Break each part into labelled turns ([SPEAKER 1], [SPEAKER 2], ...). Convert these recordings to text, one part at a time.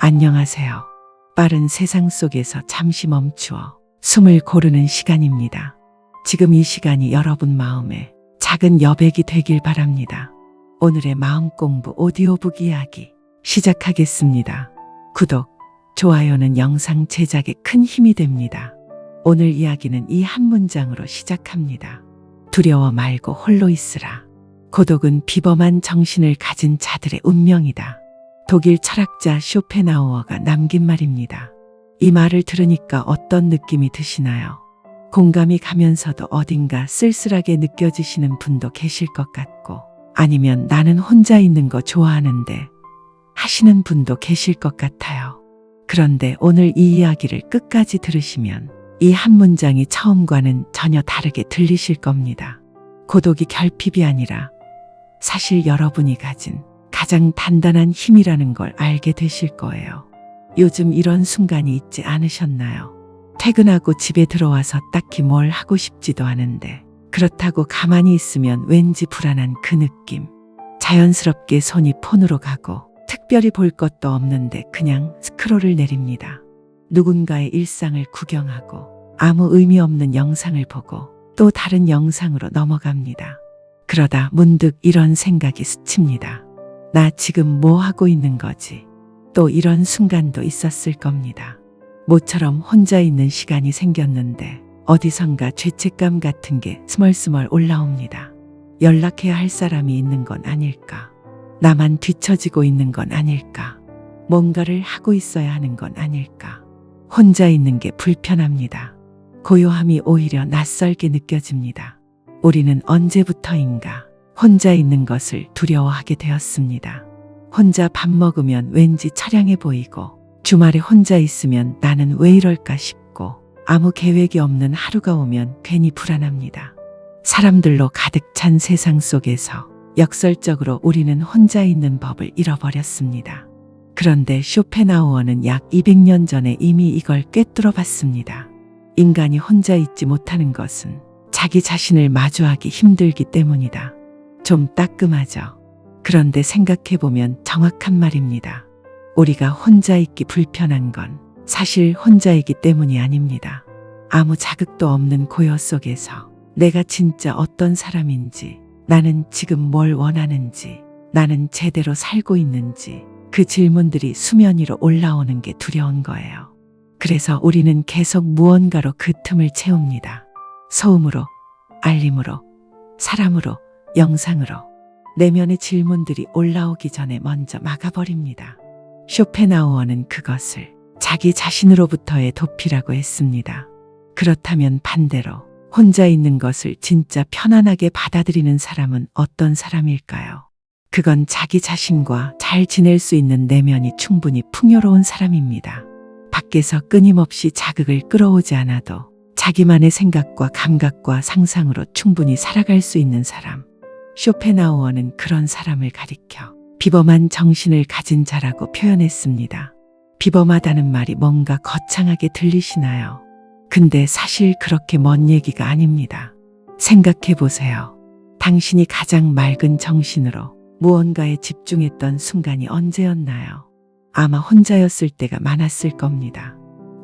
[SPEAKER 1] 안녕하세요. 빠른 세상 속에서 잠시 멈추어 숨을 고르는 시간입니다. 지금 이 시간이 여러분 마음에 작은 여백이 되길 바랍니다. 오늘의 마음 공부 오디오북 이야기 시작하겠습니다. 구독, 좋아요는 영상 제작에 큰 힘이 됩니다. 오늘 이야기는 이 한 문장으로 시작합니다. 두려워 말고 홀로 있으라. 고독은 비범한 정신을 가진 자들의 운명이다. 독일 철학자 쇼펜하우어가 남긴 말입니다. 이 말을 들으니까 어떤 느낌이 드시나요? 공감이 가면서도 어딘가 쓸쓸하게 느껴지시는 분도 계실 것 같고, 아니면 나는 혼자 있는 거 좋아하는데 하시는 분도 계실 것 같아요. 그런데 오늘 이 이야기를 끝까지 들으시면 이 한 문장이 처음과는 전혀 다르게 들리실 겁니다. 고독이 결핍이 아니라 사실 여러분이 가진 가장 단단한 힘이라는 걸 알게 되실 거예요. 요즘 이런 순간이 있지 않으셨나요? 퇴근하고 집에 들어와서 딱히 뭘 하고 싶지도 않은데 그렇다고 가만히 있으면 왠지 불안한 그 느낌. 자연스럽게 손이 폰으로 가고 특별히 볼 것도 없는데 그냥 스크롤을 내립니다. 누군가의 일상을 구경하고 아무 의미 없는 영상을 보고 또 다른 영상으로 넘어갑니다. 그러다 문득 이런 생각이 스칩니다. 나 지금 뭐 하고 있는 거지? 또 이런 순간도 있었을 겁니다. 모처럼 혼자 있는 시간이 생겼는데 어디선가 죄책감 같은 게 스멀스멀 올라옵니다. 연락해야 할 사람이 있는 건 아닐까? 나만 뒤처지고 있는 건 아닐까? 뭔가를 하고 있어야 하는 건 아닐까? 혼자 있는 게 불편합니다. 고요함이 오히려 낯설게 느껴집니다. 우리는 언제부터인가 혼자 있는 것을 두려워하게 되었습니다. 혼자 밥 먹으면 왠지 처량해 보이고, 주말에 혼자 있으면 나는 왜 이럴까 싶고, 아무 계획이 없는 하루가 오면 괜히 불안합니다. 사람들로 가득 찬 세상 속에서 역설적으로 우리는 혼자 있는 법을 잃어버렸습니다. 그런데 쇼펜하우어는 약 200년 전에 이미 이걸 꿰뚫어 봤습니다. 인간이 혼자 있지 못하는 것은 자기 자신을 마주하기 힘들기 때문이다. 좀 따끔하죠. 그런데 생각해보면 정확한 말입니다. 우리가 혼자 있기 불편한 건 사실 혼자이기 때문이 아닙니다. 아무 자극도 없는 고요 속에서 내가 진짜 어떤 사람인지, 나는 지금 뭘 원하는지, 나는 제대로 살고 있는지 그 질문들이 수면 위로 올라오는 게 두려운 거예요. 그래서 우리는 계속 무언가로 그 틈을 채웁니다. 소음으로, 알림으로, 사람으로, 영상으로 내면의 질문들이 올라오기 전에 먼저 막아버립니다. 쇼펜하우어는 그것을 자기 자신으로부터의 도피라고 했습니다. 그렇다면 반대로 혼자 있는 것을 진짜 편안하게 받아들이는 사람은 어떤 사람일까요? 그건 자기 자신과 잘 지낼 수 있는 내면이 충분히 풍요로운 사람입니다. 밖에서 끊임없이 자극을 끌어오지 않아도 자기만의 생각과 감각과 상상으로 충분히 살아갈 수 있는 사람. 쇼펜하우어는 그런 사람을 가리켜 비범한 정신을 가진 자라고 표현했습니다. 비범하다는 말이 뭔가 거창하게 들리시나요? 근데 사실 그렇게 먼 얘기가 아닙니다. 생각해 보세요. 당신이 가장 맑은 정신으로 무언가에 집중했던 순간이 언제였나요? 아마 혼자였을 때가 많았을 겁니다.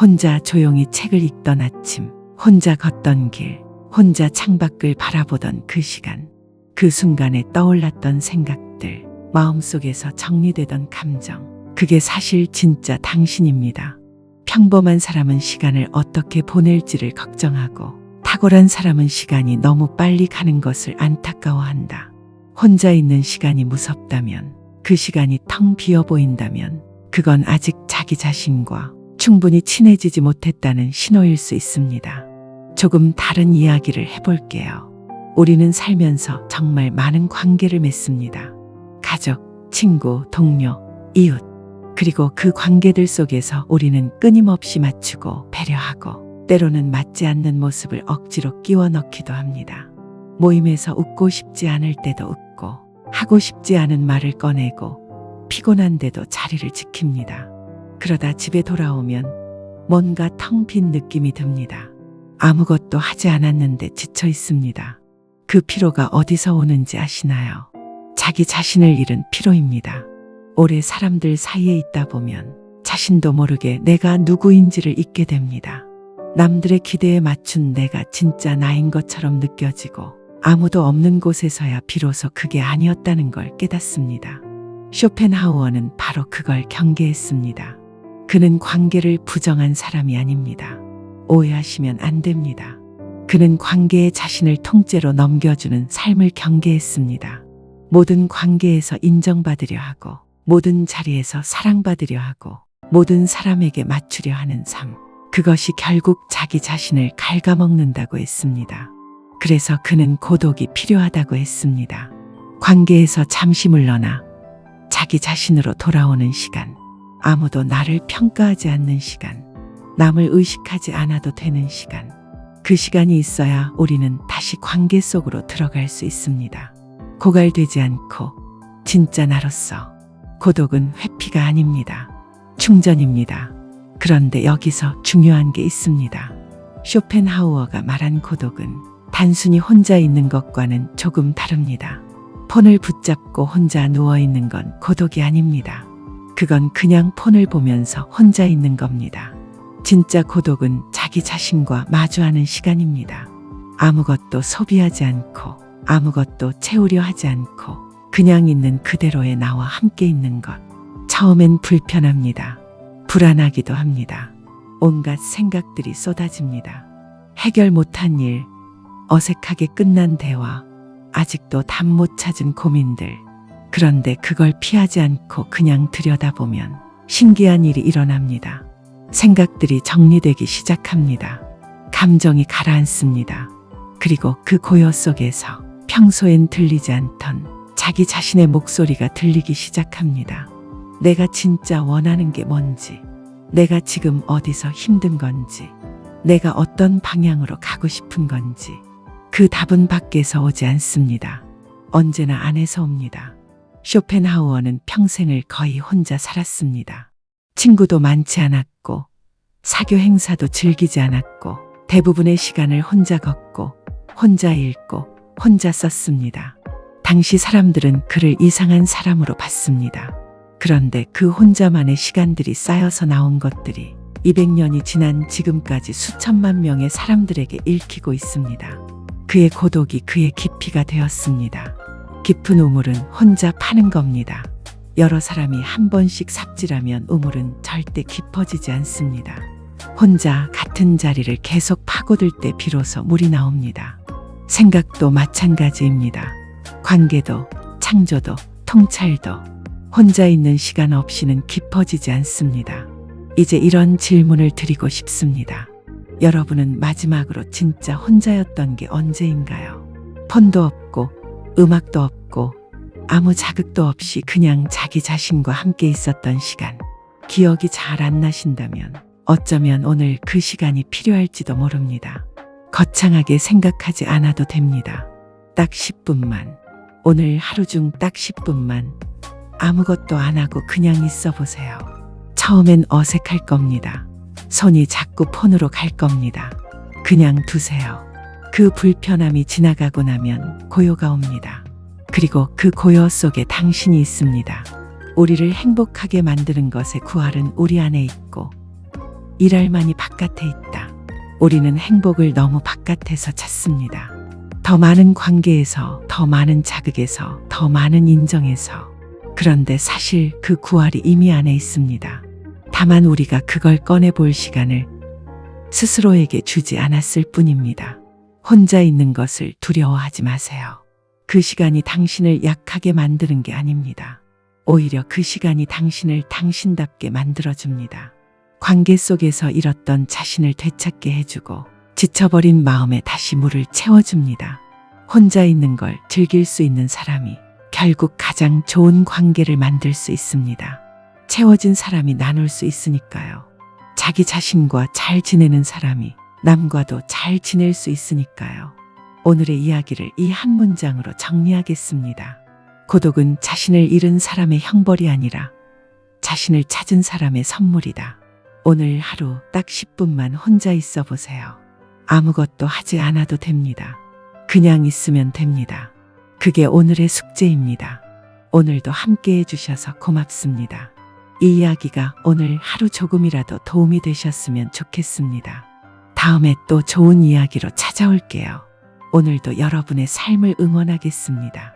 [SPEAKER 1] 혼자 조용히 책을 읽던 아침, 혼자 걷던 길, 혼자 창밖을 바라보던 그 시간, 그 순간에 떠올랐던 생각들, 마음속에서 정리되던 감정, 그게 사실 진짜 당신입니다. 평범한 사람은 시간을 어떻게 보낼지를 걱정하고, 탁월한 사람은 시간이 너무 빨리 가는 것을 안타까워한다. 혼자 있는 시간이 무섭다면, 그 시간이 텅 비어 보인다면, 그건 아직 자기 자신과 충분히 친해지지 못했다는 신호일 수 있습니다. 조금 다른 이야기를 해볼게요. 우리는 살면서 정말 많은 관계를 맺습니다. 가족, 친구, 동료, 이웃. 그리고 그 관계들 속에서 우리는 끊임없이 맞추고 배려하고 때로는 맞지 않는 모습을 억지로 끼워 넣기도 합니다. 모임에서 웃고 싶지 않을 때도 웃고 하고 싶지 않은 말을 꺼내고 피곤한데도 자리를 지킵니다. 그러다 집에 돌아오면 뭔가 텅 빈 느낌이 듭니다. 아무것도 하지 않았는데 지쳐 있습니다. 그 피로가 어디서 오는지 아시나요? 자기 자신을 잃은 피로입니다. 오래 사람들 사이에 있다 보면 자신도 모르게 내가 누구인지를 잊게 됩니다. 남들의 기대에 맞춘 내가 진짜 나인 것처럼 느껴지고 아무도 없는 곳에서야 비로소 그게 아니었다는 걸 깨닫습니다. 쇼펜하우어는 바로 그걸 경계했습니다. 그는 관계를 부정한 사람이 아닙니다. 오해하시면 안 됩니다. 그는 관계에 자신을 통째로 넘겨주는 삶을 경계했습니다. 모든 관계에서 인정받으려 하고 모든 자리에서 사랑받으려 하고 모든 사람에게 맞추려 하는 삶. 그것이 결국 자기 자신을 갉아먹는다고 했습니다. 그래서 그는 고독이 필요하다고 했습니다. 관계에서 잠시 물러나 자기 자신으로 돌아오는 시간. 아무도 나를 평가하지 않는 시간. 남을 의식하지 않아도 되는 시간. 그 시간이 있어야 우리는 다시 관계 속으로 들어갈 수 있습니다. 고갈되지 않고 진짜 나로서. 고독은 회피가 아닙니다. 충전입니다. 그런데 여기서 중요한 게 있습니다. 쇼펜하우어가 말한 고독은 단순히 혼자 있는 것과는 조금 다릅니다. 폰을 붙잡고 혼자 누워있는 건 고독이 아닙니다. 그건 그냥 폰을 보면서 혼자 있는 겁니다. 진짜 고독은 자기 자신과 마주하는 시간입니다. 아무것도 소비하지 않고 아무것도 채우려 하지 않고 그냥 있는 그대로의 나와 함께 있는 것. 처음엔 불편합니다. 불안하기도 합니다. 온갖 생각들이 쏟아집니다. 해결 못한 일, 어색하게 끝난 대화, 아직도 답 못 찾은 고민들. 그런데 그걸 피하지 않고 그냥 들여다보면 신기한 일이 일어납니다. 생각들이 정리되기 시작합니다. 감정이 가라앉습니다. 그리고 그 고요 속에서 평소엔 들리지 않던 자기 자신의 목소리가 들리기 시작합니다. 내가 진짜 원하는 게 뭔지, 내가 지금 어디서 힘든 건지, 내가 어떤 방향으로 가고 싶은 건지, 그 답은 밖에서 오지 않습니다. 언제나 안에서 옵니다. 쇼펜하우어는 평생을 거의 혼자 살았습니다. 친구도 많지 않았고, 사교 행사도 즐기지 않았고, 대부분의 시간을 혼자 걷고, 혼자 읽고, 혼자 썼습니다. 당시 사람들은 그를 이상한 사람으로 봤습니다. 그런데 그 혼자만의 시간들이 쌓여서 나온 것들이 200년이 지난 지금까지 수천만 명의 사람들에게 읽히고 있습니다. 그의 고독이 그의 깊이가 되었습니다. 깊은 우물은 혼자 파는 겁니다. 여러 사람이 한 번씩 삽질하면 우물은 절대 깊어지지 않습니다. 혼자 같은 자리를 계속 파고들 때 비로소 물이 나옵니다. 생각도 마찬가지입니다. 관계도, 창조도, 통찰도 혼자 있는 시간 없이는 깊어지지 않습니다. 이제 이런 질문을 드리고 싶습니다. 여러분은 마지막으로 진짜 혼자였던 게 언제인가요? 폰도 없고, 음악도 없고, 아무 자극도 없이 그냥 자기 자신과 함께 있었던 시간. 기억이 잘 안 나신다면 어쩌면 오늘 그 시간이 필요할지도 모릅니다. 거창하게 생각하지 않아도 됩니다. 딱 10분만. 오늘 하루 중 딱 10분만 아무것도 안 하고 그냥 있어 보세요. 처음엔 어색할 겁니다. 손이 자꾸 폰으로 갈 겁니다. 그냥 두세요. 그 불편함이 지나가고 나면 고요가 옵니다. 그리고 그 고요 속에 당신이 있습니다. 우리를 행복하게 만드는 것의 구할은 우리 안에 있고 일할만이 바깥에 있다. 우리는 행복을 너무 바깥에서 찾습니다. 더 많은 관계에서, 더 많은 자극에서, 더 많은 인정에서. 그런데 사실 그 구할이 이미 안에 있습니다. 다만 우리가 그걸 꺼내볼 시간을 스스로에게 주지 않았을 뿐입니다. 혼자 있는 것을 두려워하지 마세요. 그 시간이 당신을 약하게 만드는 게 아닙니다. 오히려 그 시간이 당신을 당신답게 만들어줍니다. 관계 속에서 잃었던 자신을 되찾게 해주고 지쳐버린 마음에 다시 물을 채워줍니다. 혼자 있는 걸 즐길 수 있는 사람이 결국 가장 좋은 관계를 만들 수 있습니다. 채워진 사람이 나눌 수 있으니까요. 자기 자신과 잘 지내는 사람이 남과도 잘 지낼 수 있으니까요. 오늘의 이야기를 이 한 문장으로 정리하겠습니다. 고독은 자신을 잃은 사람의 형벌이 아니라 자신을 찾은 사람의 선물이다. 오늘 하루 딱 10분만 혼자 있어 보세요. 아무것도 하지 않아도 됩니다. 그냥 있으면 됩니다. 그게 오늘의 숙제입니다. 오늘도 함께 해주셔서 고맙습니다. 이 이야기가 오늘 하루 조금이라도 도움이 되셨으면 좋겠습니다. 다음에 또 좋은 이야기로 찾아올게요. 오늘도 여러분의 삶을 응원하겠습니다.